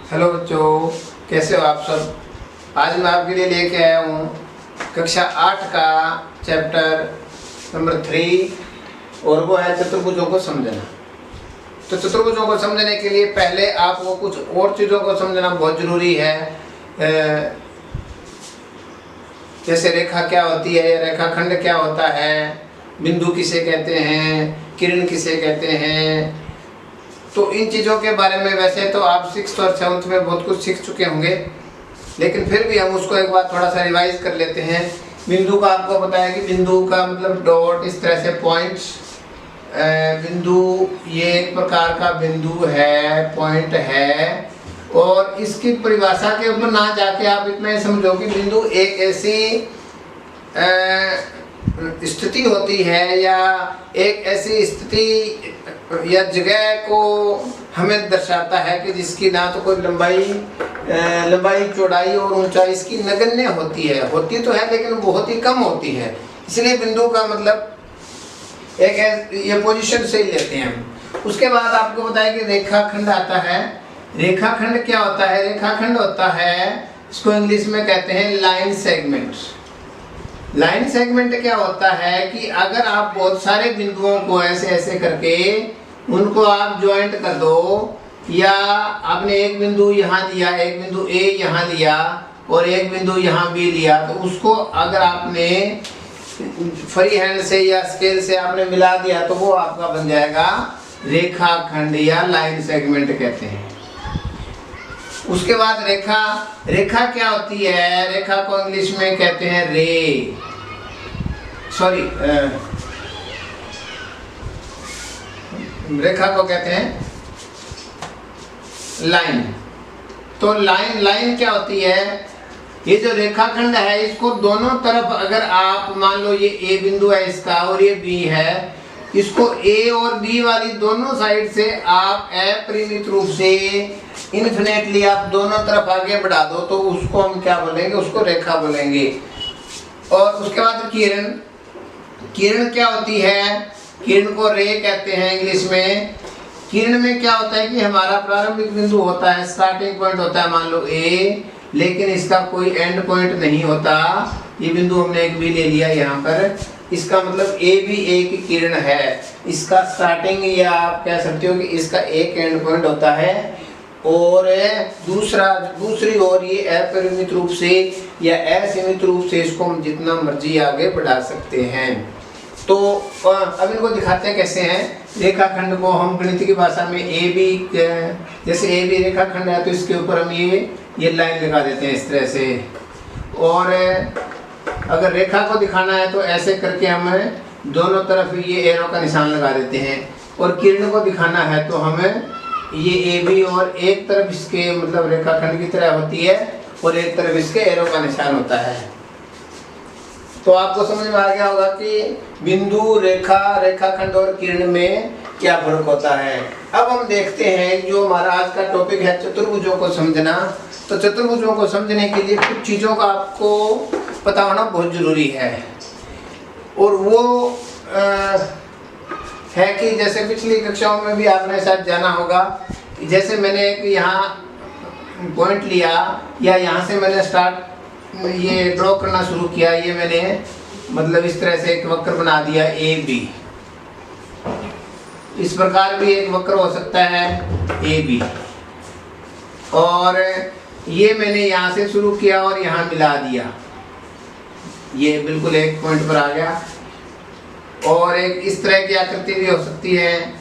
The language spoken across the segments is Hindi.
हेलो बच्चों, कैसे हो आप सब। आज मैं आपके लिए लेके आया हूँ कक्षा 8 का चैप्टर नंबर 3 और वो है चतुर्भुजों को समझना। तो चतुर्भुजों को समझने के लिए पहले आपको कुछ और चीज़ों को समझना बहुत ज़रूरी है। जैसे रेखा क्या होती है, रेखाखंड क्या होता है, बिंदु किसे कहते हैं, किरण किसे कहते हैं। तो इन चीज़ों के बारे में वैसे तो आप 6th और 7th में बहुत कुछ सीख चुके होंगे, लेकिन फिर भी हम उसको एक बार थोड़ा सा रिवाइज कर लेते हैं। बिंदु का आपको पता है कि बिंदु का मतलब डॉट, इस तरह से पॉइंट्स। बिंदु ये एक प्रकार का बिंदु है, पॉइंट है। और इसकी परिभाषा के ऊपर ना जाके आप इतना ही समझो कि बिंदु एक ऐसी स्थिति होती है या एक ऐसी स्थिति या जगह को हमें दर्शाता है कि जिसकी ना तो कोई लंबाई चौड़ाई और ऊंचाई इसकी नगण्य होती है। होती तो है लेकिन बहुत ही कम होती है। इसलिए बिंदु का मतलब एक ये पोजीशन से ही लेते हैं हम। उसके बाद आपको बताया कि रेखाखंड आता है। रेखाखंड क्या होता है? रेखाखंड होता है, इसको इंग्लिश में कहते हैं लाइन सेगमेंट। लाइन सेगमेंट क्या होता है कि अगर आप बहुत सारे बिंदुओं को ऐसे ऐसे करके उनको आप ज्वाइंट कर दो, या आपने एक बिंदु यहाँ दिया, एक बिंदु ए यहाँ दिया और एक बिंदु यहाँ बी लिया, तो उसको अगर आपने फ्री हैंड से या स्केल से आपने मिला दिया तो वो आपका बन जाएगा रेखाखंड या लाइन सेगमेंट कहते हैं। उसके बाद रेखा क्या होती है? रेखा को इंग्लिश में कहते हैं रेखा को कहते हैं लाइन। तो लाइन क्या होती है? ये जो रेखाखंड है इसको दोनों तरफ अगर आप मान लो ये ए बिंदु है इसका और ये बी है, इसको ए और बी वाली दोनों साइड से आप अपरिमित रूप से इन्फिनेटली आप दोनों तरफ आगे बढ़ा दो तो उसको हम क्या बोलेंगे? उसको रेखा बोलेंगे। और उसके बाद किरण क्या होती है? किरण को रे कहते हैं इंग्लिश में। किरण में क्या होता है कि हमारा प्रारंभिक बिंदु होता है, स्टार्टिंग पॉइंट होता है मान लो ए, लेकिन इसका कोई एंड पॉइंट नहीं होता। ये बिंदु हमने एक भी ले लिया यहाँ पर, इसका मतलब ए भी एक किरण है। इसका स्टार्टिंग या आप कह सकते हो कि इसका एक एंड पॉइंट होता है और दूसरी ओर ये अपरिमित रूप से या असीमित रूप से इसको हम जितना मर्जी आगे बढ़ा सकते हैं। तो अब इनको दिखाते हैं कैसे हैं। रेखाखंड को हम गणित की भाषा में ए बी, जैसे ए बी रेखाखंड है तो इसके ऊपर हम ये लाइन लगा देते हैं इस तरह से। और अगर रेखा को दिखाना है तो ऐसे करके हम दोनों तरफ ये एरो का निशान लगा देते हैं। और किरण को दिखाना है तो हमें ये ए बी और एक तरफ इसके मतलब रेखाखंड की तरह होती है और एक तरफ इसके एरो का निशान होता है। तो आपको समझ में आ गया होगा कि बिंदु, रेखाखंड और किरण में क्या फर्क होता है। अब हम देखते हैं जो हमारा आज का टॉपिक है चतुर्भुजों को समझना। तो चतुर्भुजों को समझने के लिए कुछ चीज़ों का आपको पता होना बहुत ज़रूरी है। और वो है कि जैसे पिछली कक्षाओं में भी आपने शायद जाना होगा, जैसे मैंने एक यहाँ पॉइंट लिया या यहाँ से मैंने स्टार्ट ये ड्रॉ करना शुरू किया, ये मैंने मतलब इस तरह से एक वक्र बना दिया ए बी। इस प्रकार भी एक वक्र हो सकता है ए बी। और ये मैंने यहाँ से शुरू किया और यहाँ मिला दिया, ये बिल्कुल एक पॉइंट पर आ गया। और एक इस तरह की आकृति भी हो सकती है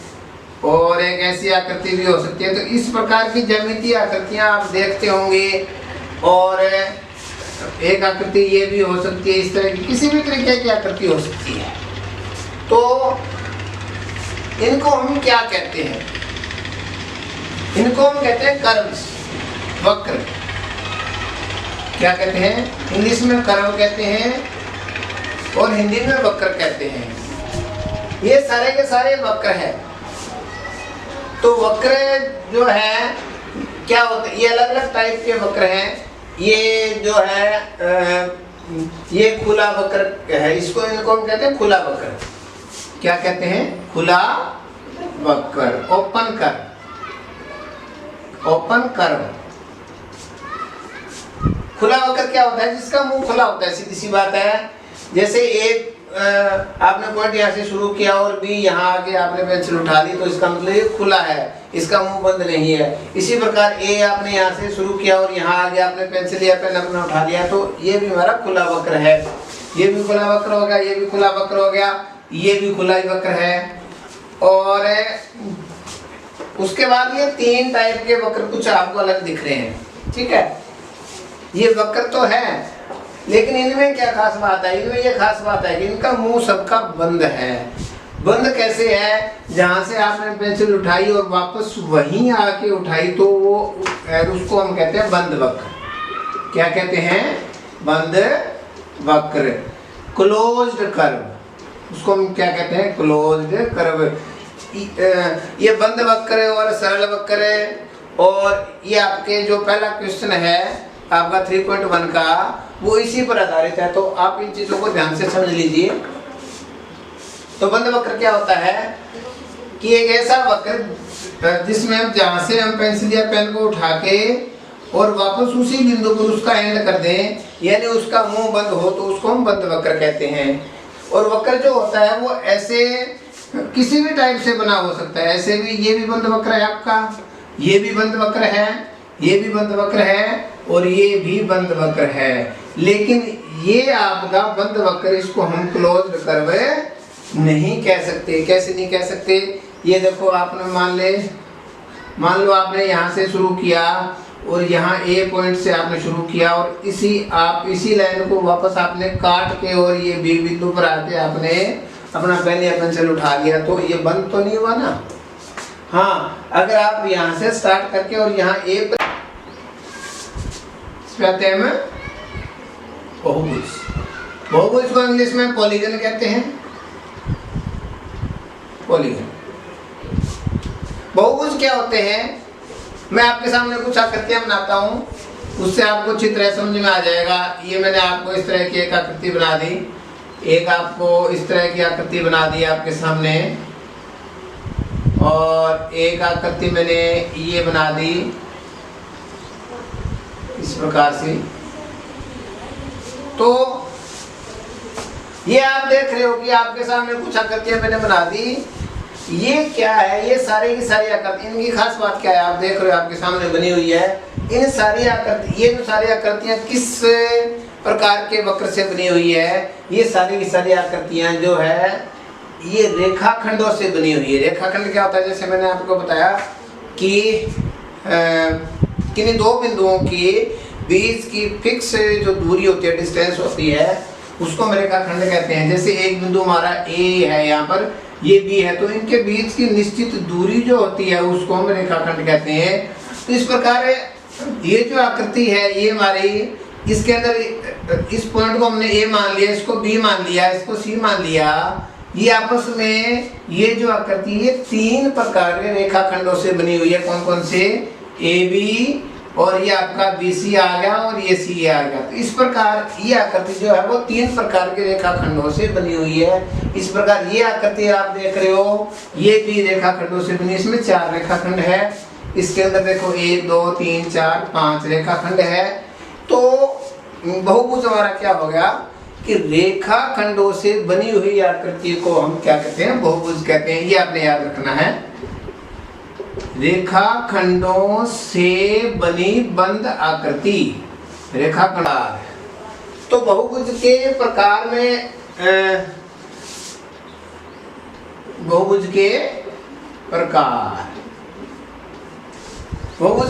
और एक ऐसी आकृति भी हो सकती है। तो इस प्रकार की ज्यामितीय आकृतियाँ आप देखते होंगे। और एक आकृति ये भी हो सकती है, इस तरह की किसी भी तरीके की आकृति हो सकती है। तो इनको हम क्या कहते हैं? इनको हम कहते हैं कर्व्स, वक्र। क्या कहते हैं? इंग्लिश में कर्व कहते हैं और हिंदी में वक्र कहते हैं। ये सारे के सारे वक्र हैं। तो वक्र जो है क्या होते हैं? ये अलग अलग टाइप के वक्र हैं। ये जो है ये खुला वक्र है, इनको हम कहते हैं खुला वक्र। क्या कहते हैं? खुला वक्र, ओपन कर्व। खुला वक्र क्या होता है? जिसका मुंह खुला होता है, सीधी सी बात है। जैसे एक आपने पॉइंट यहाँ से शुरू किया और बी यहाँ आके आपने पेंसिल उठा ली, तो इसका मतलब ये खुला है, इसका मुंह बंद नहीं है। इसी प्रकार ए आपने यहाँ से शुरू किया और यहाँ आगे आपने पेंसिल या पेन अपना उठा लिया, तो ये भी हमारा खुला वक्र है। ये भी खुला वक्र हो गया, ये भी खुला वक्र हो गया, ये भी खुला ही वक्र है। और उसके बाद ये 3 टाइप के वक्र कुछ आपको अलग दिख रहे हैं, ठीक है। ये वक्र तो है, लेकिन इनमें क्या खास बात है? इनमें ये खास बात है कि इनका मुंह सबका बंद है। बंद कैसे है? जहां से आपने पेंसिल उठाई और वापस वहीं आके उठाई, तो वो उसको हम कहते हैं बंद वक्र। क्या कहते हैं? बंद वक्र, क्लोज्ड कर्व। उसको हम क्या कहते हैं? Closed curve. ये बंद वक्र और सरल वक्र, और ये आपके जो पहला क्वेश्चन है आपका 3.1 का, वो इसी पर आधारित है। तो आप इन चीजों को ध्यान से समझ लीजिए। तो बंद वक्र क्या होता है कि एक ऐसा वक्र जिसमें हम जहां से हम पेंसिल या पेन को उठा के और वापस उसी बिंदु पर उसका एंड कर दें, यानी उसका मुंह बंद हो, तो उसको हम बंद वक्र कहते हैं। और वक्र जो होता है वो ऐसे किसी भी टाइप से बना हो सकता है। ऐसे भी, ये भी बंद वक्र है आपका, ये भी बंद वक्र है, ये भी बंद वक्र है, और ये भी बंद वक्र है। लेकिन ये आपका बंद वक्र, इसको हम क्लोज्ड कर्व नहीं कह सकते। कैसे नहीं कह सकते? ये देखो, आपने मान लो आपने यहाँ से शुरू किया और यहाँ ए पॉइंट से आपने शुरू किया, और इसी लाइन को वापस आपने काट के और ये बी बिंदु पर आके आपने अपना पेन या पेंसिल उठा लिया, तो ये बंद तो नहीं हुआ ना। हाँ, अगर आप यहाँ से स्टार्ट करके और यहाँ ए पर आते हैं बहुभुज। बहुभुज को इंग्लिश में पॉलीगन कहते हैं। पॉलीगन, बहुभुज क्या होते हैं? मैं आपके सामने कुछ आकृतियां बनाता हूँ, उससे आपको चित्र समझ में आ जाएगा। ये मैंने आपको इस तरह की एक आकृति बना दी, एक आपको इस तरह की आकृति बना दी आपके सामने, और एक आकृति मैंने ये बना दी इस प्रकार से। तो ये आप देख रहे हो कि आपके सामने कुछ आकृतियां मैंने बना दी। ये क्या है? ये सारी की सारी आकृति, इनकी खास बात क्या है? आप देख रहे हो आपके सामने बनी हुई है। इन सारी आकृति, ये जो सारी आकृतियां किस प्रकार के वक्र से बनी हुई है? ये सारी की सारी आकृतियां जो है ये रेखाखंडों से बनी हुई है। रेखाखंड क्या होता है? जैसे मैंने आपको बताया कि किन्हीं 2 बिंदुओं के बीच की फिक्स जो दूरी होती है, डिस्टेंस होती है, उसको हम रेखाखंड कहते हैं। जैसे एक बिंदु हमारा ए है, यहाँ पर ये बी है, तो इनके बीच की निश्चित दूरी जो होती है उसको हम रेखाखंड कहते हैं। तो इस प्रकार ये जो आकृति है ये हमारी, इसके अंदर इस पॉइंट को हमने ए मान लिया, इसको बी मान लिया, इसको सी मान लिया। ये आपस में ये जो आकृति ये 3 प्रकार के रेखाखंडों से बनी हुई है। कौन कौन से? ए बी, और ये आपका BC आ गया, और ये CA आ गया। तो इस प्रकार ये आकृति जो है वो 3 प्रकार के रेखाखंडों से बनी हुई है। इस प्रकार ये आकृति आप देख रहे हो, ये भी रेखाखंडों से बनी, इसमें 4 रेखाखंड है। इसके अंदर देखो 1 2 3 4 5 रेखाखंड है। तो बहुभुज हमारा क्या हो गया कि रेखाखंडों से बनी हुई आकृति को हम क्या कहते हैं? बहुभुज कहते हैं। ये आपने याद रखना है, रेखाखंडों से बनी बंद आकृति रेखाखंड। तो बहुभुज के प्रकार में बहुभुज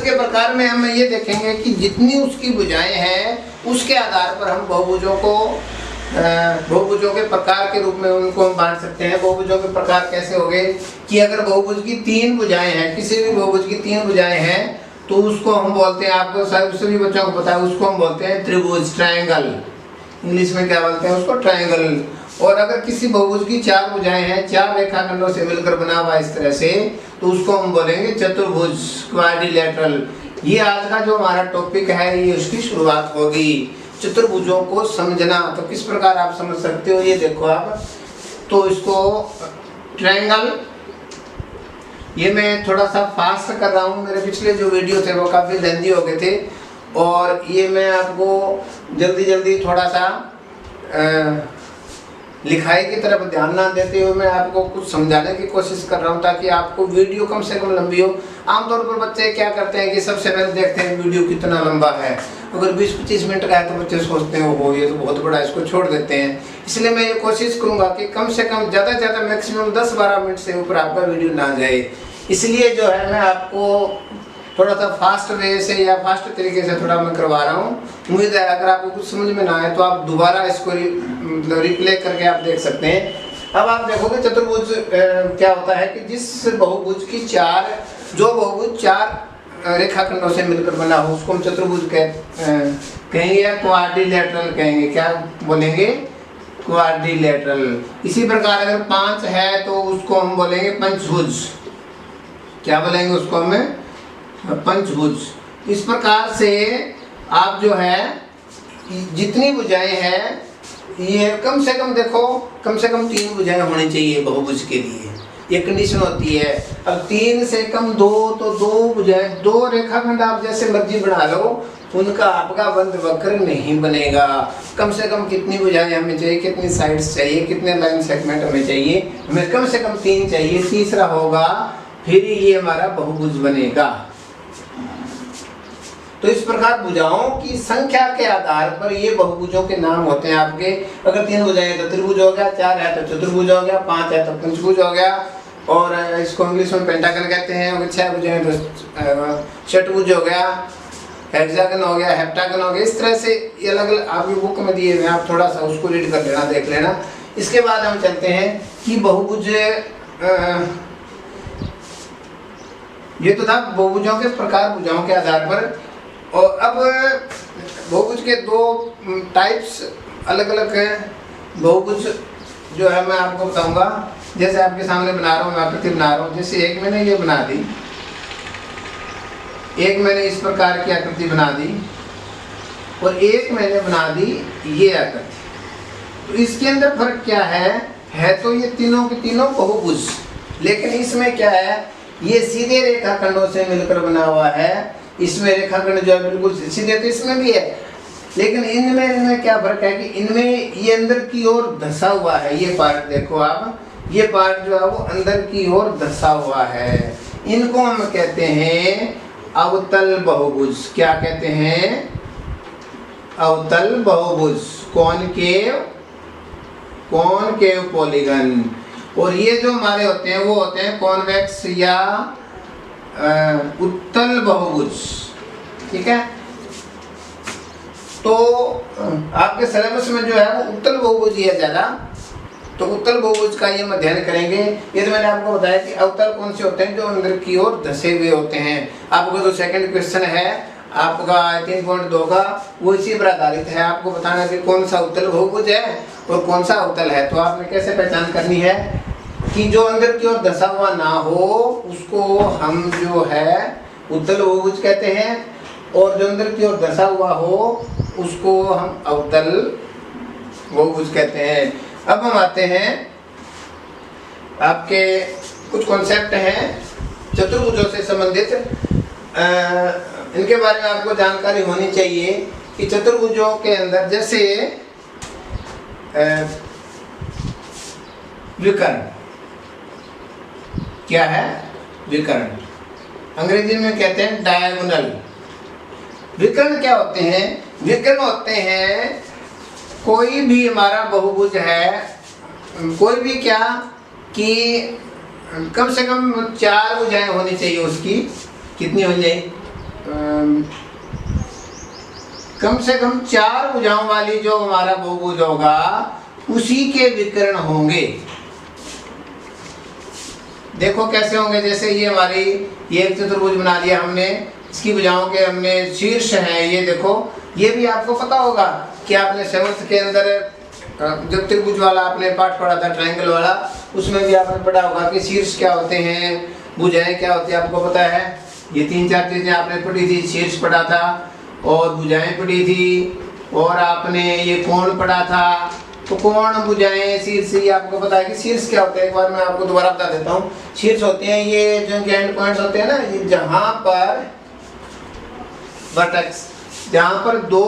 के प्रकार में हम ये देखेंगे कि जितनी उसकी भुजाएं हैं उसके आधार पर हम बहुभुजों के प्रकार के रूप में उनको हम बांट सकते हैं। बहुभुजों के प्रकार कैसे हो गए कि अगर बहुभुज की 3 भुजाएं हैं, किसी भी बहुभुज की 3 भुजाएं हैं, तो उसको हम बोलते हैं, आपको सभी बच्चों को पता है, उसको हम बोलते हैं त्रिभुज, ट्रायंगल। इंग्लिश में क्या बोलते हैं उसको? ट्रायंगल। और अगर किसी बहुभुज की 4 भुजाएं हैं, 4 रेखाखंडों से मिलकर बना हुआ इस तरह से, तो उसको हम बोलेंगे चतुर्भुज, क्वाड्रिलेटरल। ये आज का जो हमारा टॉपिक है ये उसकी शुरुआत होगी। चतुर्भुजों को समझना तो किस प्रकार आप समझ सकते हो, ये देखो आप। तो इसको ट्रायंगल, ये मैं थोड़ा सा फास्ट कर रहा हूँ, मेरे पिछले जो वीडियो थे वो काफ़ी लेंदी हो गए थे, और ये मैं आपको जल्दी जल्दी थोड़ा सा लिखाई की तरफ ध्यान ना देते हुए मैं आपको कुछ समझाने की कोशिश कर रहा हूँ ताकि आपको वीडियो कम से कम लंबी हो। आमतौर पर बच्चे क्या करते हैं कि सबसे पहले देखते हैं वीडियो कितना लंबा है, अगर 20-25 मिनट का है तो बच्चे सोचते हैं वो ये तो बहुत बड़ा, इसको छोड़ देते हैं। इसलिए मैं ये कोशिश करूँगा कि कम से कम ज़्यादा से ज़्यादा मैक्सिमम 10-12 मिनट से ऊपर आपका वीडियो ना जाए। इसलिए जो है मैं आपको थोड़ा सा फास्ट वे से या फास्ट तरीके से थोड़ा मैं करवा रहा हूँ। उम्मीद है अगर आपको कुछ समझ में ना आए तो आप दोबारा इसको रिप्ले करके आप देख सकते हैं। अब आप देखोगे चतुर्भुज क्या होता है कि जिस बहुभुज की जो बहुभुज 4 रेखाखंडों से मिलकर बना हो उसको हम चतुर्भुज कहेंगे या क्वाड्रिलेटरल कहेंगे। क्या बोलेंगे? क्वाड्रिलेटरल। इसी प्रकार अगर 5 है तो उसको हम बोलेंगे पंचभुज। क्या बोलेंगे उसको हमें? पंचभुज। इस प्रकार से आप जो है जितनी भुजाएं हैं ये कम से कम देखो कम से कम 3 भुजाएं होनी चाहिए बहुभुज के लिए, ये कंडीशन होती है। अब 3 से कम 2 तो 2 भुजाएं, 2 रेखाखंड आप जैसे मर्जी बना लो उनका आपका बंद वक्र नहीं बनेगा। कम से कम कितनी भुजाएं हमें चाहिए, कितनी साइड्स चाहिए, कितने लाइन सेगमेंट हमें चाहिए? हमें कम से कम 3 चाहिए, तीसरा होगा फिर ये हमारा बहुभुज बनेगा। तो इस प्रकार भुजाओं की संख्या के आधार पर ये बहुभुजों के नाम होते हैं आपके। अगर 3 भुजाएं तो त्रिभुज हो गया, 4 है तो चतुर्भुज हो गया, 5 है तो पंचभुज हो गया, और इसको इंग्लिश में पेंटागन कहते हैं। अगर 6 भुजाएं तो षटभुज हो गया, हेक्सागन हो गया, हेप्टागन हो गया। इस तरह से ये अलग अलग आपकी बुक में दिए हुए हैं, आप थोड़ा सा उसको रीड कर लेना, देख लेना। इसके बाद हम चलते हैं कि बहुभुज ये तो था बहुभुजों के प्रकार, भुजाओं के आधार पर। और अब बहुभुज के 2 टाइप्स अलग अलग हैं। बहुभुज जो है मैं आपको बताऊंगा, जैसे आपके सामने बना रहा हूँ, मैं आकृति बना रहा हूँ। जैसे एक मैंने ये बना दी, एक मैंने इस प्रकार की आकृति बना दी, और एक मैंने बना दी ये आकृति। तो इसके अंदर फर्क क्या है तो ये तीनों के तीनों बहुभुज, लेकिन इसमें क्या है, ये सीधे रेखाखंडों से मिलकर बना हुआ है। इसमें रेखाखंड जो है बिल्कुल सीधे, तो इसमें भी है, लेकिन इनमें क्या फर्क है कि इनमें ये अंदर की ओर धंसा हुआ है। ये पार्ट देखो आप, ये पार्ट जो है वो अंदर की ओर धंसा हुआ है। इनको हम कहते हैं अवतल बहुभुज। क्या कहते हैं? अवतल बहुभुज, कॉनकेव पॉलीगन। और ये जो हमारे होते हैं वो होते हैं कॉन्वेक्स या उत्तल बहुभुज। ठीक है, तो आपके सिलेबस में जो है वो उत्तल बहुभुज ही है ज़्यादा, तो उत्तल बहुभुज का ये हम अध्ययन करेंगे। ये तो मैंने आपको बताया कि अवतल कौन से होते हैं, जो अंदर की ओर धसे हुए होते हैं। आपका जो सेकंड क्वेश्चन है आपका 3.2 का, वो इसी पर आधारित है। आपको बताना कि कौन सा उत्तल बहुभुज है और कौन सा अवतल है। तो आपने कैसे पहचान करनी है कि जो अंदर की ओर धसा हुआ ना हो उसको हम जो है उत्तल बहुभुज कहते हैं, और जो अंदर की ओर धसा हुआ हो उसको हम अवतल बहुभुज कहते हैं। अब हम आते हैं, आपके कुछ कॉन्सेप्ट हैं चतुर्भुजों से संबंधित, इनके बारे में आपको जानकारी होनी चाहिए कि चतुर्भुजों के अंदर जैसे विकर्ण, क्या है? विकर्ण, अंग्रेजी में कहते हैं डायगोनल। विकर्ण क्या होते हैं? विकर्ण होते हैं कोई भी हमारा बहुभुज है, कोई भी क्या कि कम से कम 4 भुजाएं होनी चाहिए उसकी। कितनी होनी चाहिए? कम से कम 4 भुजाओं वाली जो हमारा बहुभुज होगा उसी के विकर्ण होंगे। देखो कैसे होंगे, जैसे ये हमारी ये एक चतुर्भुज बना लिया हमने, इसकी भुजाओं के हमने शीर्ष हैं। ये देखो, ये भी आपको पता होगा कि आपने 7th के अंदर जब त्रिभुज वाला आपने पाठ पढ़ा था, ट्रायंगल वाला, उसमें भी आपने पढ़ा होगा कि शीर्ष क्या होते हैं, भुजाएं क्या होती है, आपको पता है। ये 3-4 चीजें आपने पढ़ी थी। शीर्ष पढ़ा था और भुजाएं पढ़ी थी, और आपने ये कोण पढ़ा था। तो कोण, भुजाएं, शीर्ष, ये आपको पता है कि शीर्ष क्या होता है। एक बार मैं आपको दोबारा बता देता हूँ। शीर्ष होते हैं ये जो एंड पॉइंट्स होते हैं ना, ये जहाँ पर वर्टेक्स, जहां पर दो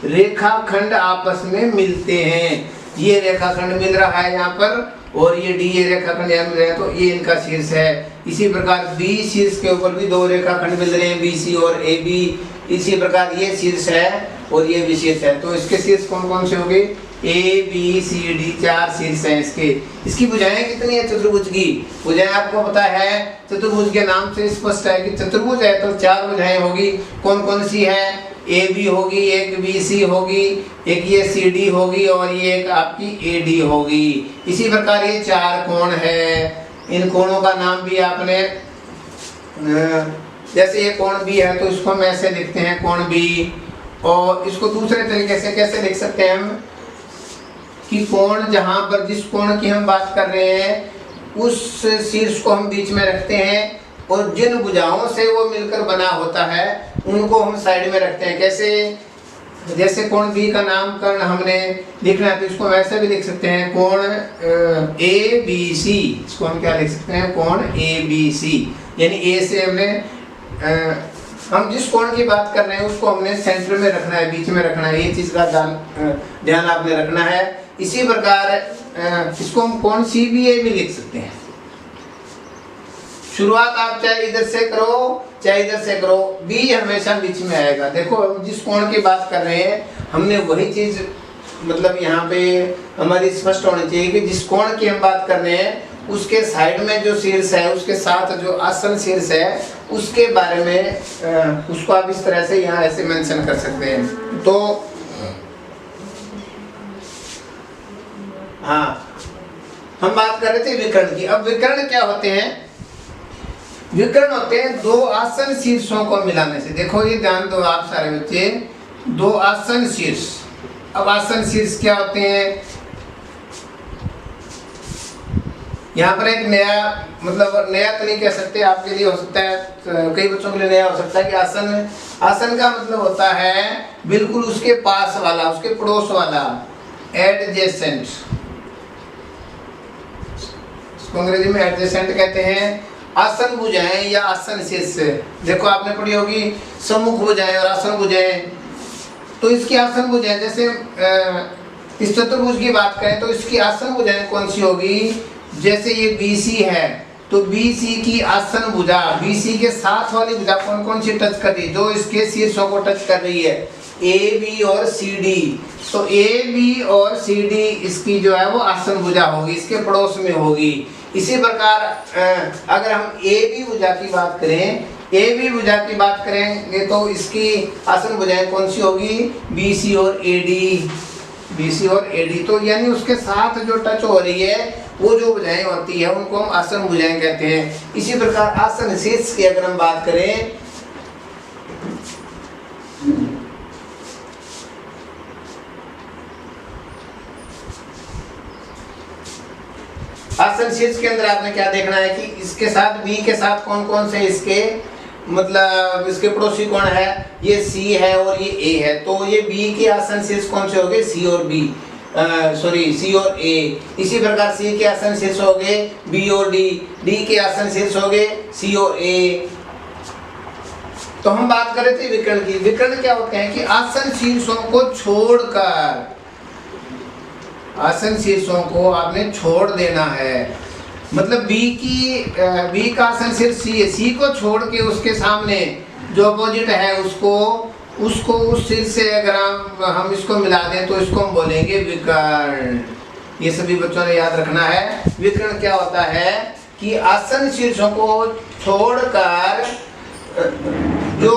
रेखाखंड आपस में मिलते हैं। ये रेखाखंड मिल रहा है यहाँ पर और ये डी ये रेखाखंड यहाँ मिल रहा है, तो ये इनका शीर्ष है। इसी प्रकार बी शीर्ष के ऊपर भी दो रेखाखंड मिल रहे हैं, बी सी और ए बी। इसी प्रकार ये शीर्ष है और ये भी शीर्ष है। तो इसके शीर्ष कौन कौन से हो गए? ए बी सी डी, 4 शीर्ष हैं इसके। इसकी भुजाएं कितनी है चतुर्भुज की? भुजाएं आपको पता है, चतुर्भुज के नाम से स्पष्ट है कि चतुर्भुज है तो 4 भुजाएं होगी। कौन कौन सी है? ए बी होगी, एक बी सी होगी, एक ये सी डी होगी और ये एक आपकी ए डी होगी। इसी प्रकार ये 4 कोण है। इन कोणों का नाम भी आपने, जैसे ये कोण बी है तो इसको हम ऐसे लिखते हैं कोण बी, और इसको दूसरे तरीके से कैसे लिख सकते हैं हम कि कोण जहां पर जिस कोण की हम बात कर रहे हैं उस शीर्ष को हम बीच में रखते हैं और जिन भुजाओं से वो मिलकर बना होता है उनको हम साइड में रखते हैं। कैसे? जैसे कोण बी का नामकरण हमने लिखना है तो इसको वैसे भी लिख सकते हैं कोण ए बी सी। इसको हम क्या लिख सकते हैं? कोण ए बी सी, यानी ए से हमने हम जिस कोण की बात कर रहे हैं उसको हमने सेंटर में रखना है, बीच में रखना है। ये चीज का ध्यान आपने रखना है। इसी प्रकार इसको हम कोण सी बी ए भी लिख सकते हैं। शुरुआत आप चाहे इधर से करो चाहे इधर से करो, बी हमेशा बीच में आएगा। देखो हम जिस कोण की बात कर रहे हैं हमने वही चीज मतलब यहाँ पे हमारी स्पष्ट होनी चाहिए कि जिस कोण की हम बात कर रहे हैं उसके साइड में जो शीर्ष है उसके साथ जो आसन शीर्ष है उसके बारे में उसको आप इस तरह से यहाँ ऐसे मेंशन कर सकते हैं। तो हाँ, हम बात कर रहे थे विकर्ण की। अब विकर्ण क्या होते हैं? विकर्ण होते हैं दो आसन शीर्षों को मिलाने से। देखो ये ध्यान दो आप सारे बच्चे, दो आसन शीर्ष। अब आसन शीर्ष क्या होते हैं? यहाँ पर एक नया मतलब नया तो नहीं कह सकते, आपके लिए हो सकता है, कई बच्चों के लिए नया हो सकता है कि आसन का मतलब होता है बिल्कुल उसके पास वाला, उसके पड़ोस वाला, एडजेसेंट। इसको अंग्रेजी में एडजेसेंट कहते हैं। आसन भुजाएं या आसन शीर्ष, देखो आपने पढ़ी होगी सम्मुख भुजाएं और आसन भुजाएं। तो इसकी आसन भुजाएं, जैसे इस चतुर्भुज की बात करें तो इसकी आसन भुजाएं कौन सी होगी? जैसे ये BC है तो BC की आसन भुजा, BC के साथ वाली भुजा कौन कौन सी टच कर रही है? जो इसके शीर्षों को टच कर रही है, AB और CD। तो AB और CD इसकी जो है वो आसन भुजा होगी, इसके पड़ोस में होगी। इसी प्रकार अगर हम AB भुजा की बात करें, AB भुजा की बात करेंगे तो इसकी आसन भुजाएं कौन सी होगी? BC और AD, BC और AD। तो यानी उसके साथ जो टच हो रही है वो जो भुजाएं होती है उनको हम आसन भुजाएं कहते हैं। इसी प्रकार आसन शीर्ष की अगर हम बात करें, आसन शीर्ष के अंदर आपने क्या देखना है कि इसके साथ बी के साथ कौन कौन से इसके मतलब इसके पड़ोसी कौन है? ये सी है और ये ए है। तो ये बी के आसन शीर्ष कौन से हो गए? सी और बी, सॉरी सी और ए। इसी प्रकार सी के आसन शीर्ष हो गए बी और डी, डी के आसन शीर्ष हो गए सी और ए। तो हम बात कर रहे थे विकर्ण की। विकर्ण क्या होते हैं कि आसन शीर्षों को छोड़कर, आसन शीर्षों को आपने छोड़ देना है। मतलब बी का आसन शीर्ष सी है, सी को छोड़ के उसके सामने जो अपोजिट है उसको उस शीर्ष से अगर हम इसको मिला दें तो इसको हम बोलेंगे विकर्ण। ये सभी बच्चों ने याद रखना है। विकर्ण क्या होता है कि आसन शीर्षों को छोड़कर जो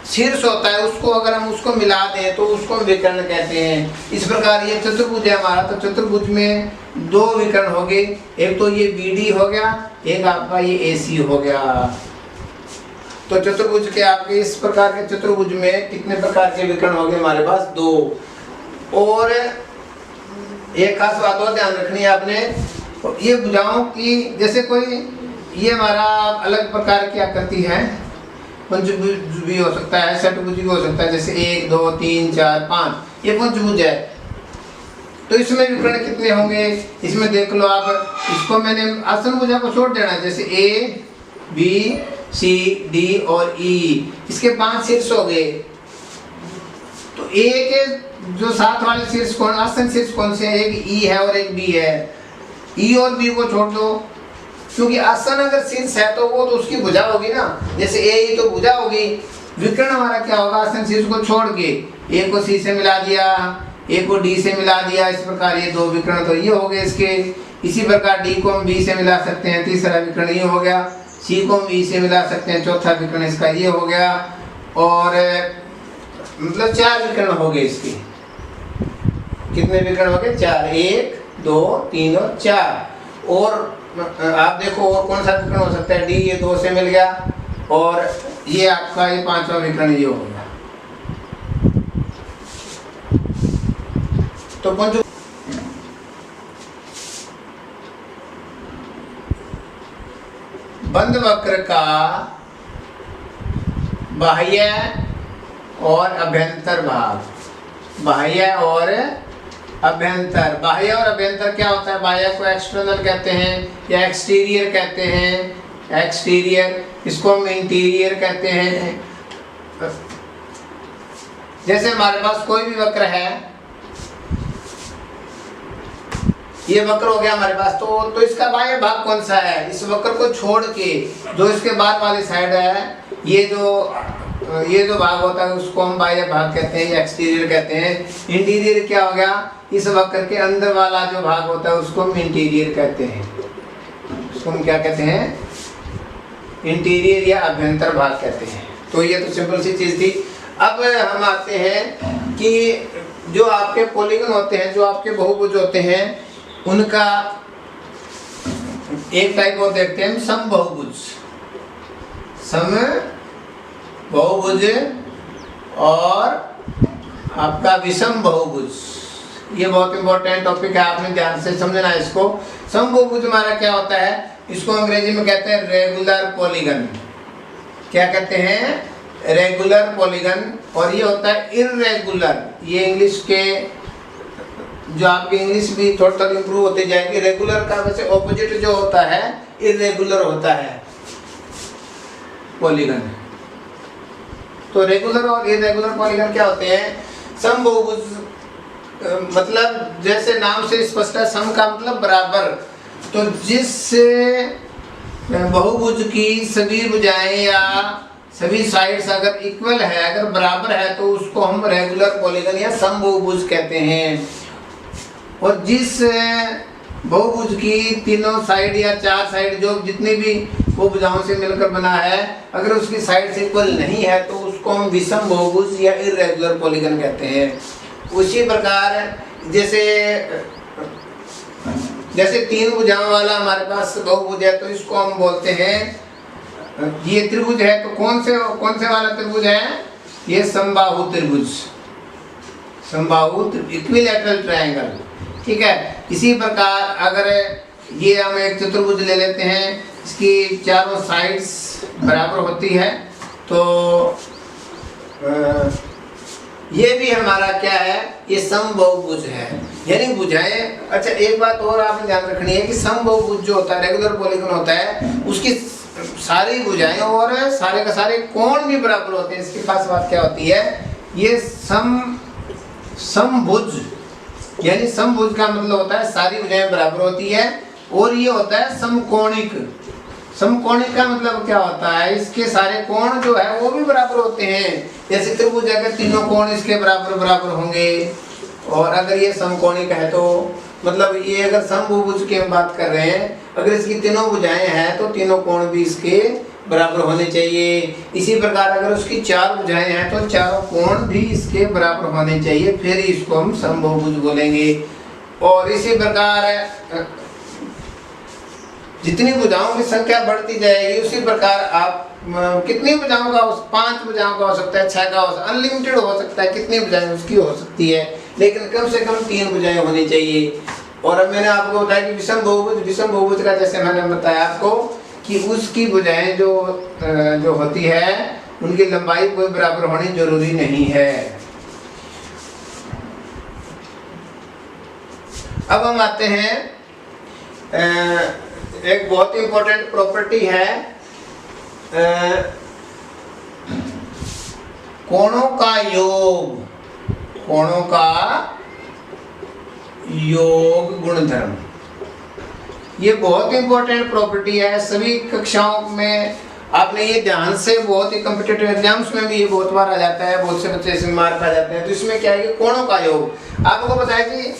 शीर्ष होता है उसको अगर हम उसको मिला दें तो उसको हम विकर्ण कहते हैं। इस प्रकार ये चतुर्भुज है हमारा, तो चतुर्भुज में दो विकर्ण हो गए, एक तो ये BD हो गया, एक आपका ये AC हो गया। तो चतुर्भुज के आपके इस प्रकार के चतुर्भुज में कितने प्रकार के विकर्ण हो गए हमारे पास? 2। और एक खास बात और ध्यान रखनी है आपने, ये भुजाओं की जैसे कोई ये हमारा अलग प्रकार की आकृति है, पंचभुज भी हो सकता है, षटभुज भी हो सकता है, जैसे 1 2 3 4 5 ये पंचभुज है। तो इसमें विकर्ण कितने होंगे? इसमें देख लो आप, इसको मैंने आसन भुजा को छोड़ देना, जैसे A B सी, डी और ई, इसके 5 शीर्ष हो गए। तो ए के जो साथ वाले शीर्ष कौन, आसन शीर्ष कौन से हैं? एक ई है और एक बी है। ई और बी को छोड़ दो, क्योंकि आसन अगर शीर्ष है तो वो तो उसकी भुजा होगी ना, जैसे ए ई तो भुजा होगी। विकर्ण हमारा क्या होगा? आसन शीर्ष को छोड़ के ए को सी से मिला दिया, ए को डी से मिला दिया, इस प्रकार ये 2 विकर्ण तो ये हो गए इसके। इसी प्रकार डी को हम बी से मिला सकते हैं, तीसरा विकर्ण ये हो गया। सी को हम ई से मिला सकते हैं, चौथा विकर्ण इसका ये हो गया। और मतलब 4 विकर्ण हो गए इसके। कितने विकर्ण हो गए? 4, 1 2 3 और 4। और आप देखो और कौन सा विकर्ण हो सकता है? डी, ये 2 से मिल गया, और ये आपका ये 5वां विकर्ण ये हो गया। तो पंच बंद वक्र का बाह्य और अभ्यंतर भाग, बाह्य और अभ्यंतर। बाह्य और अभ्यंतर क्या होता है? बाह्य को एक्सटर्नल कहते हैं या एक्सटीरियर कहते हैं, एक्सटीरियर। इसको हम इंटीरियर कहते हैं। जैसे हमारे पास कोई भी वक्र है, ये वक्र हो गया हमारे पास, तो इसका बाह्य भाग कौन सा है? इस वक्र को छोड़ के जो इसके बाद वाली साइड है, ये जो भाग होता है उसको हम बाह्य भाग कहते हैं या एक्सटीरियर कहते हैं। इंटीरियर क्या हो गया? इस वक्र के अंदर वाला जो भाग होता है उसको हम इंटीरियर कहते हैं। उसको हम क्या कहते हैं? इंटीरियर या अभ्यंतर भाग कहते हैं। तो ये तो सिंपल सी चीज थी। अब हम आते हैं कि जो आपके पॉलीगन होते हैं, जो आपके बहुभुज होते हैं, उनका एक टाइप और देखते हैं, समबहुभुज। समबहुभुज और आपका विषम बहुभुज। ये बहुत इंपॉर्टेंट टॉपिक है, आपने ध्यान से समझना है इसको। समबहुभुज हमारा क्या होता है? इसको अंग्रेजी में कहते हैं रेगुलर पॉलीगन। क्या कहते हैं? Regular polygon. और ये होता है इर्रेगुलर। ये इंग्लिश के, जो आपकी इंग्लिश भी थोड़ा थोड़ा इंप्रूव होती जाएगी। रेगुलर का वैसे ऑपोजिट जो होता है इर्रेगुलर होता है पॉलीगन। तो रेगुलर और इर्रेगुलर पॉलीगन क्या होते हैं? समबहुभुज मतलब जैसे नाम से स्पष्ट है, सम का मतलब बराबर। तो जिस बहुभुज की सभी भुजाएं या सभी साइड्स अगर इक्वल है, अगर बराबर है, तो उसको हम रेगुलर पॉलीगन या समबहुभुज कहते हैं। और जिस बहुभुज की तीनों साइड या 4 साइड, जो जितनी भी वो भुजाओं से मिलकर बना है, अगर उसकी साइड से इक्वल नहीं है, तो उसको हम विषम बहुभुज या इर्रेगुलर पॉलीगन कहते हैं। उसी प्रकार जैसे 3 भुजाओं वाला हमारे पास बहुभुज है, तो इसको हम बोलते हैं, ये त्रिभुज है, तो कौन से वाला त्रिभुज है? ये समबाहु त्रिभुज, समबाहु इक्विलैटरल ट्रायंगल। ठीक है। इसी प्रकार अगर ये हम एक चतुर्भुज ले लेते हैं, इसकी चारों साइड्स बराबर होती है, तो ये भी हमारा क्या है? ये समबहुभुज है, यानी भुजाएं। अच्छा, एक बात और आपने ध्यान रखनी है कि समबहुभुज जो होता है, रेगुलर पॉलीगन होता है, उसकी सारी भुजाएं और सारे का सारे कोण भी बराबर होते हैं। इसकी खास बात क्या होती है? ये समभुज, यानी समभुज का मतलब होता है सारी भुजाएं बराबर होती है। और ये होता है समकोणिक। समकोणिक का मतलब क्या होता है? इसके सारे कोण जो है वो भी बराबर होते हैं। जैसे त्रिभुज अगर तीनों कोण इसके बराबर होंगे, और अगर ये समकोणिक है तो मतलब ये अगर समभुज की हम बात कर रहे हैं, अगर इसकी तीनों भुजाएं हैं तो तीनों कोण भी इसके बराबर होने चाहिए। इसी प्रकार अगर उसकी 4 भुजाएं हैं तो चारों कोण भी इसके बराबर होने चाहिए, फिर इसको हम समबहुभुज बोलेंगे। और इसी प्रकार जितनी भुजाओं की संख्या बढ़ती जाएगी, उसी प्रकार आप कितनी भुजाओं का 5 भुजाओं का हो सकता है, 6 का हो सकता है, अनलिमिटेड हो सकता है, कितनी भुजाएं उसकी हो सकती है, लेकिन कम से कम 3 भुजाएं होनी चाहिए। और अब मैंने आपको बताया कि विषम बहुभुज का जैसे मैंने बताया आपको कि उसकी भुजाएं जो होती है, उनकी लंबाई कोई बराबर होनी जरूरी नहीं है। अब हम आते हैं एक बहुत ही इंपॉर्टेंट प्रॉपर्टी है कोणों का योग, कोणों का योग गुणधर्म, ये बहुत इंपॉर्टेंट प्रॉपर्टी है। सभी कक्षाओं में आपने ये ध्यान से, बहुत ही कॉम्पिटिटिव एग्जाम्स में भी ये बहुत बार आ जाता है, बहुत से बच्चे इसमें मार्क आ जाते हैं। तो इसमें क्या है कि कोणों का योग, आपको पता है कि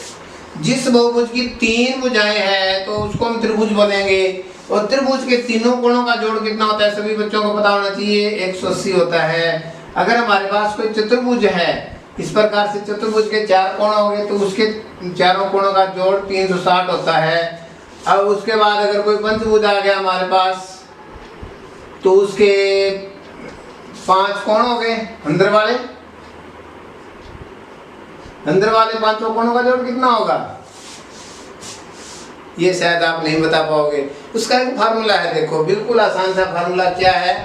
जिस बहुभुज की 3 भुजाएं हैं तो उसको हम त्रिभुज बोलेंगे, और त्रिभुज के तीनों कोणों का जोड़ कितना होता है सभी बच्चों को पता होना चाहिए, 180 होता है। अगर हमारे पास कोई चतुर्भुज है, इस प्रकार से चतुर्भुज के 4 कोण हो गए तो उसके चारों कोणों का जोड़ 360 होता है। अब उसके बाद अगर कोई पंचभुज आ गया हमारे पास तो उसके 5 कोण हो गए अंदर वाले, अंदर वाले 5 कोणों का जोड़ कितना होगा, ये शायद आप नहीं बता पाओगे। उसका एक फार्मूला है, देखो बिल्कुल आसान सा फार्मूला क्या है